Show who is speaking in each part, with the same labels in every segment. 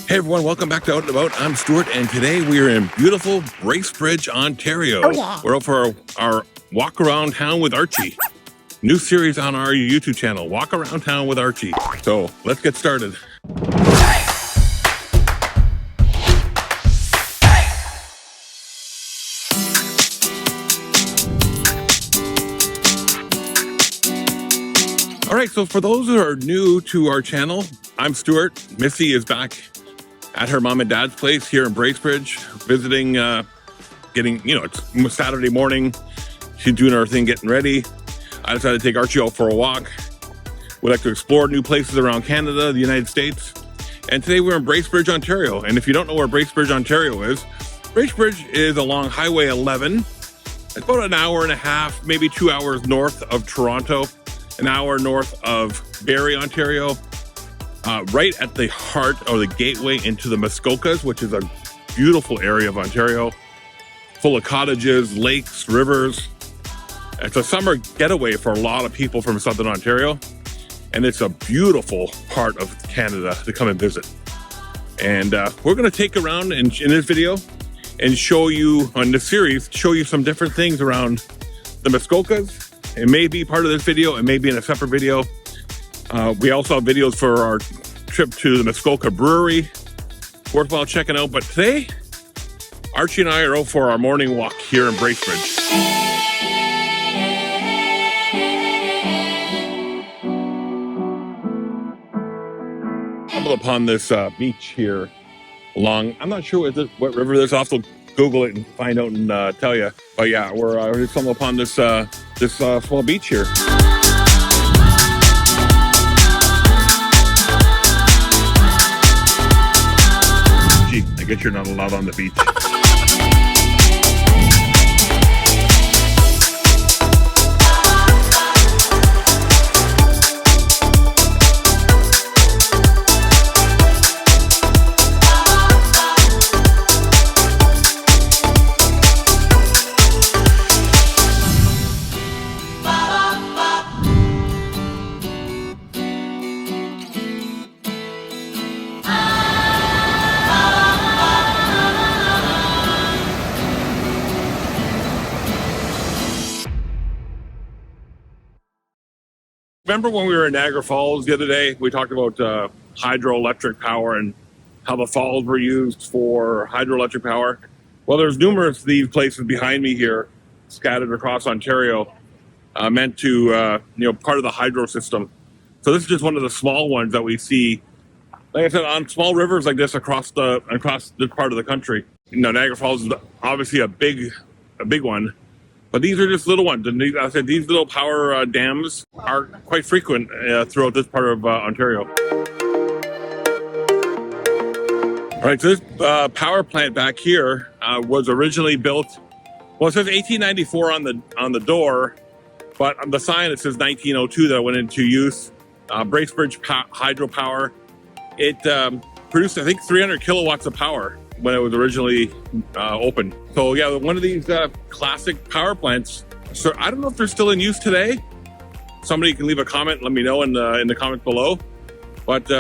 Speaker 1: Hey everyone, welcome back to Out and About. I'm Stuart, and today we are in beautiful Bracebridge, Ontario.
Speaker 2: Oh, yeah.
Speaker 1: We're out for our walk around town with Archie. New series on our YouTube channel, Walk Around Town with Archie. So let's get started. All right, so for those who are new to our channel, I'm Stuart. Missy is back at her mom and dad's place here in Bracebridge, visiting, it's Saturday morning. She's doing her thing, getting ready. I decided to take Archie out for a walk. We like to explore new places around Canada, the United States. And today we're in Bracebridge, Ontario. And if you don't know where Bracebridge, Ontario is, Bracebridge is along Highway 11. It's about an hour and a half, maybe 2 hours north of Toronto, an hour north of Barrie, Ontario. Right at the heart or the gateway into the Muskokas, which is a beautiful area of Ontario, full of cottages, lakes, rivers. It's a summer getaway for a lot of people from Southern Ontario, and it's a beautiful part of Canada to come and visit. And we're going to take around in this video and show you, on this series, show you some different things around the Muskokas. It may be part of this video, it may be in a separate video. We also have videos for our trip to the Muskoka Brewery. Worthwhile checking out. But today, Archie and I are out for our morning walk here in Bracebridge. Stumbled upon this beach here along, I'm not sure what river this is. I'll have to Google it and find out and tell you. But yeah, we're stumbled upon this small beach here. I guess you're not allowed on the beach. Remember when we were in Niagara Falls the other day, we talked about hydroelectric power and how the falls were used for hydroelectric power. Well, there's numerous of these places behind me here, scattered across Ontario, meant to, part of the hydro system. So this is just one of the small ones that we see, like I said, on small rivers like this across this part of the country. Niagara Falls is obviously a big one. But these are just little ones, and I said these little power dams are quite frequent throughout this part of Ontario. All right, so this power plant back here was originally built. Well, it says 1894 on the door, but on the sign it says 1902 that went into use. Bracebridge Hydro Power. It produced, I think, 300 kilowatts of power when it was originally opened. So yeah, one of these classic power plants. So I don't know if they're still in use today. Somebody can leave a comment, let me know in the comments below. But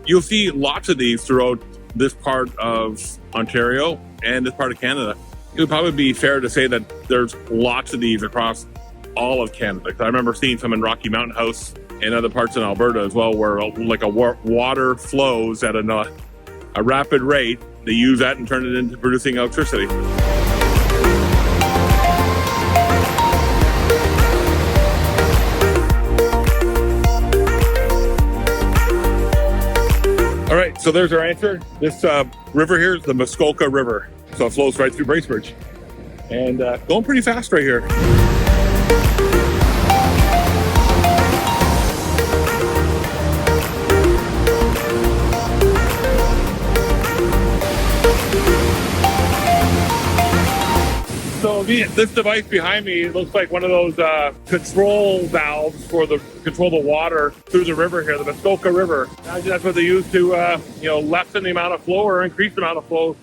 Speaker 1: you'll see lots of these throughout this part of Ontario and this part of Canada. It would probably be fair to say that there's lots of these across all of Canada. I remember seeing some in Rocky Mountain House and other parts in Alberta as well, where like water flows at a rapid rate. They use that and turn it into producing electricity. All right, so there's our answer. This river here is the Muskoka River. So it flows right through Bracebridge. And going pretty fast right here. So this device behind me looks like one of those control valves for control the water through the river here, the Muskoka River. That's what they use to lessen the amount of flow or increase the amount of flow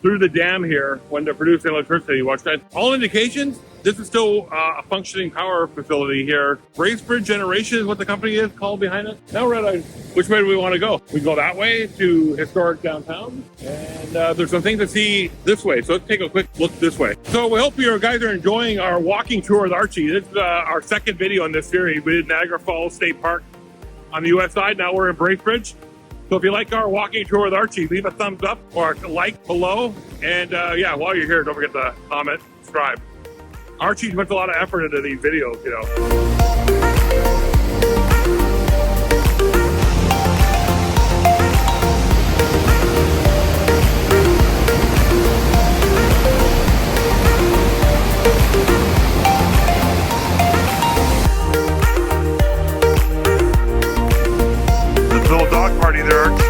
Speaker 1: through the dam here when they're producing electricity. Watch that. All indications, this is still a functioning power facility here. Bracebridge Generation is what the company is called behind us. Now we're at which way do we want to go? We go that way to historic downtown, and there's some things to see this way. So let's take a quick look this way. So we hope you guys are enjoying our walking tour with Archie. This is our second video in this series. We did Niagara Falls State Park on the US side. Now we're in Bracebridge. So if you like our walking tour with Archie, leave a thumbs up or a like below. And yeah, while you're here, don't forget to comment, subscribe. Archie puts a lot of effort into these videos, you know. This little dog party there, Archie.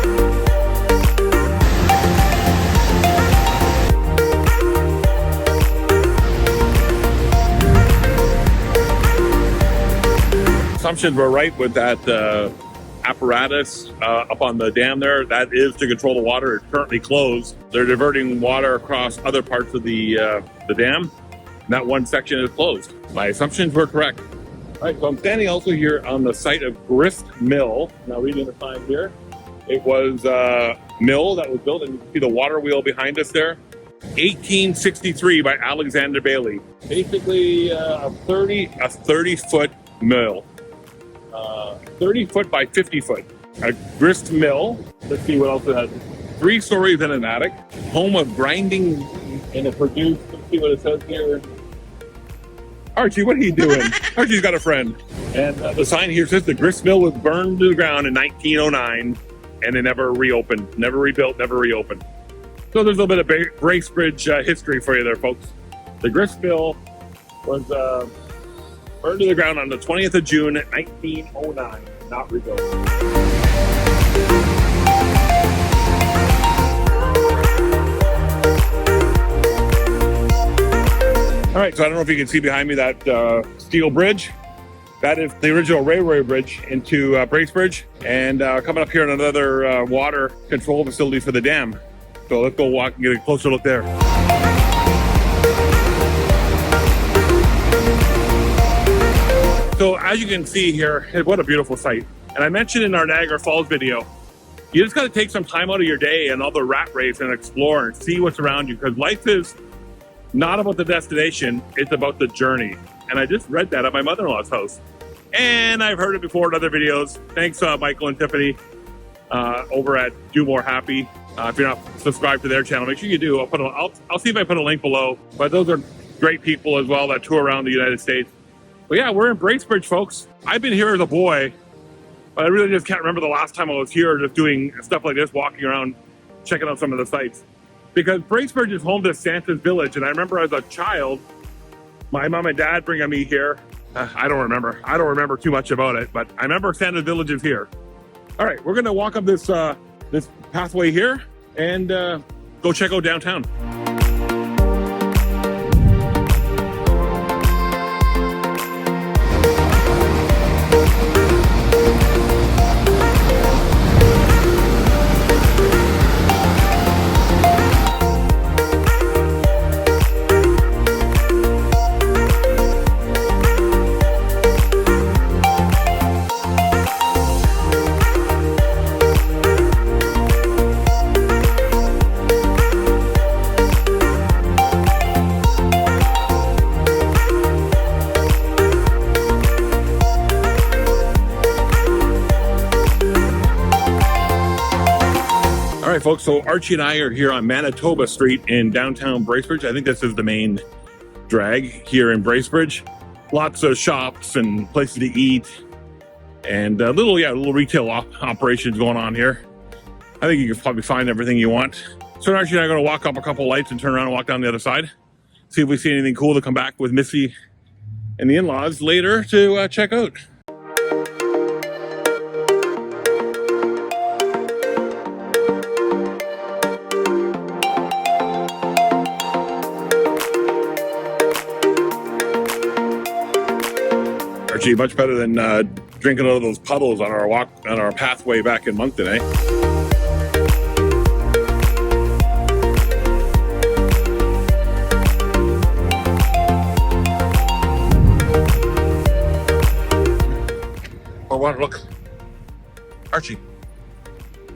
Speaker 1: Assumptions were right with that apparatus up on the dam there. That is to control the water. It's currently closed. They're diverting water across other parts of the dam. And that one section is closed. My assumptions were correct. All right, so I'm standing also here on the site of Grist Mill. Now reading the sign here. It was a mill that was built, and you can see the water wheel behind us there. 1863 by Alexander Bailey. Basically a 30-foot mill. 30 foot by 50 foot. A grist mill. Let's see what else it has. 3 stories and an attic. Home of grinding, and it produced, let's see what it says here. Archie, what are you doing? Archie's got a friend. And the sign here says the grist mill was burned to the ground in 1909, and it never reopened, never rebuilt, never reopened. So there's a little bit of Bracebridge history for you there, folks. The grist mill was burned to the ground on the 20th of June, 1909, not rebuilt. All right, so I don't know if you can see behind me that steel bridge. That is the original railway bridge into Bracebridge, and coming up here on another water control facility for the dam. So let's go walk and get a closer look there. So as you can see here, what a beautiful sight. And I mentioned in our Niagara Falls video, you just got to take some time out of your day and all the rat race and explore and see what's around you, because life is not about the destination, it's about the journey. And I just read that at my mother-in-law's house. And I've heard it before in other videos. Thanks, Michael and Tiffany over at Do More Happy. If you're not subscribed to their channel, make sure you do. I'll see if I put a link below. But those are great people as well that tour around the United States. But yeah, we're in Bracebridge, folks. I've been here as a boy, but I really just can't remember the last time I was here just doing stuff like this, walking around, checking out some of the sites. Because Bracebridge is home to Santa's Village, and I remember as a child, my mom and dad bringing me here. I don't remember too much about it, but I remember Santa's Village is here. All right, we're gonna walk up this this pathway here and go check out downtown. Folks, so Archie and I are here on Manitoba Street in downtown Bracebridge. I think this is the main drag here in Bracebridge. Lots of shops and places to eat, and little retail operations going on here. I think you can probably find everything you want. So Archie and I are going to walk up a couple lights and turn around and walk down the other side. See if we see anything cool to come back with Missy and the in-laws later to check out. Archie, much better than drinking out of those puddles on our pathway back in Moncton, eh? More water, look. Archie.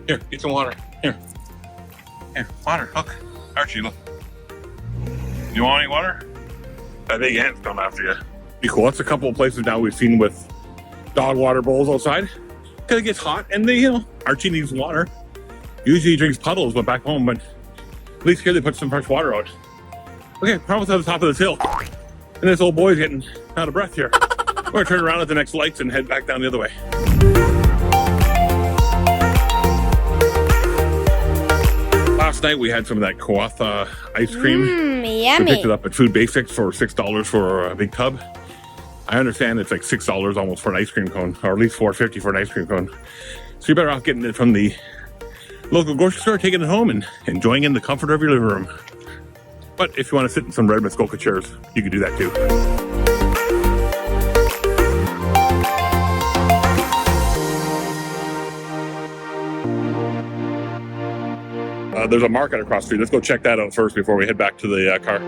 Speaker 1: Here, get some water. Here, water, look. Archie, look. You want any water? That big ant's coming after you. Be cool. That's a couple of places now we've seen with dog water bowls outside. Because it gets hot and Archie needs water. Usually he drinks puddles, but back home, but at least here they put some fresh water out. Okay, we're almost at the top of this hill. And this old boy's getting out of breath here. We're gonna turn around at the next lights and head back down the other way. Last night we had some of that Kawath ice cream.
Speaker 2: Yummy.
Speaker 1: We picked it up at Food Basics for $6 for a big tub. I understand it's like $6 almost for an ice cream cone, or at least $4.50 for an ice cream cone. So you're better off getting it from the local grocery store, taking it home and enjoying it in the comfort of your living room. But if you want to sit in some red Muskoka chairs, you can do that too. There's a market across the street. Let's go check that out first before we head back to the car.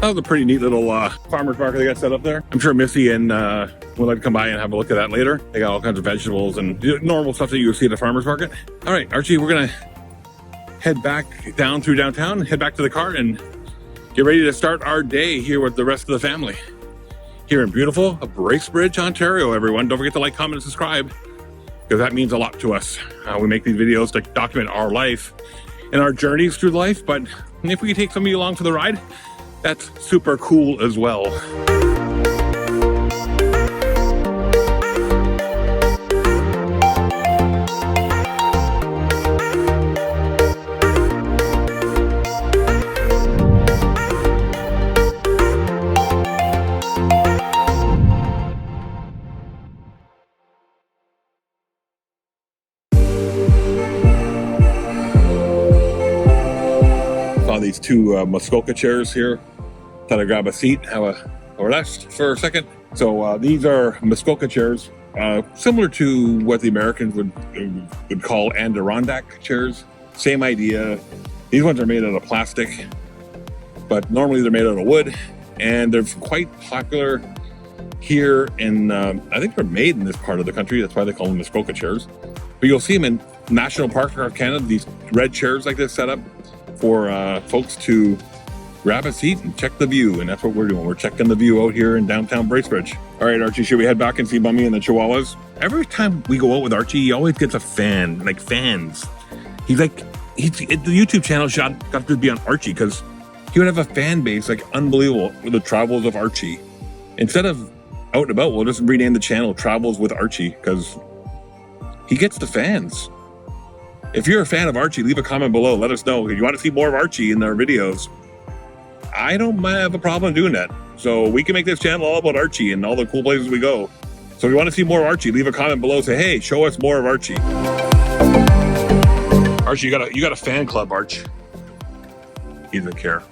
Speaker 1: That was a pretty neat little farmer's market they got set up there. I'm sure Missy and would like to come by and have a look at that later. They got all kinds of vegetables and normal stuff that you would see at a farmer's market. All right, Archie, we're gonna head back down through downtown, head back to the car and get ready to start our day here with the rest of the family. Here in beautiful Bracebridge, Ontario, everyone. Don't forget to like, comment, and subscribe because that means a lot to us. We make these videos to document our life and our journeys through life, but if we can take some of you along for the ride, that's super cool as well. Saw these two Muskoka chairs here. Thought I'd grab a seat, have a rest for a second. So these are Muskoka chairs, similar to what the Americans would call Adirondack chairs. Same idea. These ones are made out of plastic, but normally they're made out of wood, and they're quite popular here in, I think they're made in this part of the country. That's why they call them Muskoka chairs. But you'll see them in national parks across Canada, these red chairs like this set up for folks to grab a seat and check the view, and that's what we're doing. We're checking the view out here in downtown Bracebridge. All right, Archie, should we head back and see Mummy and the Chihuahuas? Every time we go out with Archie, he always gets a fan, like fans. The YouTube channel got to be on Archie because he would have a fan base like unbelievable with the Travels of Archie. Instead of Out and About, we'll just rename the channel Travels with Archie because he gets the fans. If you're a fan of Archie, leave a comment below. Let us know. If you want to see more of Archie in our videos, I don't have a problem doing that. So we can make this channel all about Archie and all the cool places we go. So if you want to see more of Archie, leave a comment below. Say, hey, show us more of Archie. Archie, you got a fan club, Arch. He doesn't care.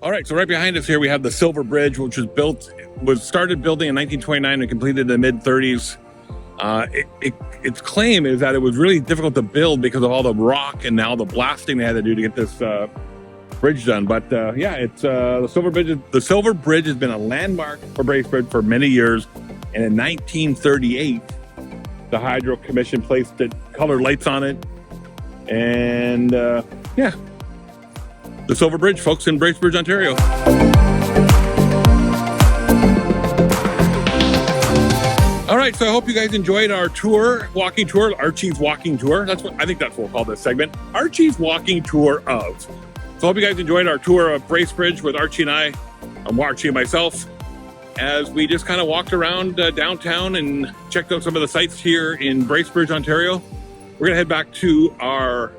Speaker 1: All right, so right behind us here, we have the Silver Bridge, which was started building in 1929 and completed in the mid-30s. Its claim is that it was really difficult to build because of all the rock and now the blasting they had to do to get this bridge done. But yeah, it's the Silver Bridge. The Silver Bridge has been a landmark for Bracebridge for many years. And in 1938, the Hydro Commission placed colored lights on it. And yeah. The Silver Bridge, folks, in Bracebridge, Ontario. right, so I hope you guys enjoyed our tour, walking tour, Archie's walking tour. That's what I think that's what we'll call this segment, Archie's walking tour of. So I hope you guys enjoyed our tour of Bracebridge with Archie and I, Archie and myself, as we just kind of walked around downtown and checked out some of the sites here in Bracebridge, Ontario. We're gonna head back to our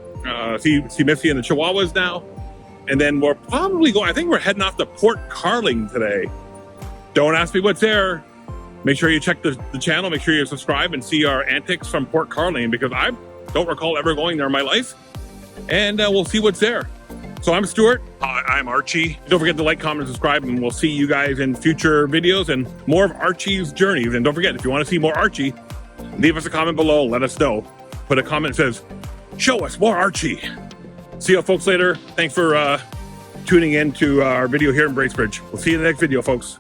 Speaker 1: see Missy and the Chihuahuas now, and then we're probably going. I think we're heading off to Port Carling today. Don't ask me what's there. Make sure you check the channel. Make sure you subscribe and see our antics from Port Carling, because I don't recall ever going there in my life. And we'll see what's there. So I'm Stuart. I'm Archie. Don't forget to like, comment, subscribe, and we'll see you guys in future videos and more of Archie's journeys. And don't forget, if you want to see more Archie, leave us a comment below. Let us know. Put a comment that says, show us more Archie. See you folks later. Thanks for tuning in to our video here in Bracebridge. We'll see you in the next video, folks.